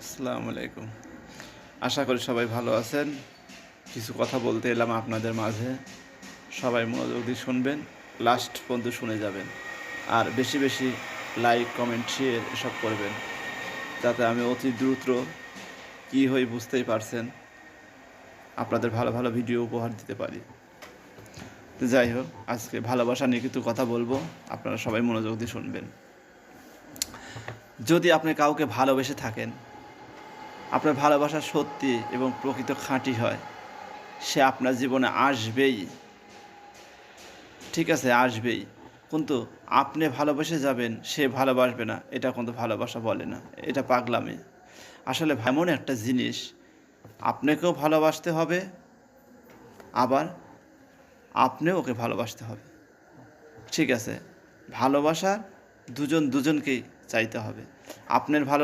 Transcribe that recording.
আসসালামু আলাইকুম। আশা করি সবাই ভালো আছেন। কিছু কথা বলতে এলাম আপনাদের মাঝে। সবাই মনোযোগ দিয়ে শুনবেন, লাস্ট পর্যন্ত শুনে যাবেন। আর বেশি বেশি লাইক, কমেন্ট, শেয়ার এসব করবেন, যাতে আমি অতি দ্রুত কী হই বুঝতেই পারছেন, আপনাদের ভালো ভালো ভিডিও উপহার দিতে পারি। তো যাই হোক, আজকে ভালোবাসা নিয়ে কিছু কথা বলবো, আপনারা সবাই মনোযোগ দিয়ে শুনবেন। যদি আপনি কাউকে ভালোবেসে থাকেন, আপনার ভালোবাসা সত্যি এবং প্রকৃত খাঁটি হয়, সে আপনার জীবনে আসবেই। ঠিক আছে, আসবেই। কিন্তু আপনি ভালোবেসে যাবেন, সে ভালোবাসবে না, এটা কিন্তু ভালোবাসা বলে না, এটা পাগলামি। আসলে এমন একটা জিনিস, আপনাকেও ভালোবাসতে হবে, আবার আপনিও ওকে ভালোবাসতে হবে। ঠিক আছে, ভালোবাসা দুজন দুজনকেই চাইতে হবে। আপনার ভালো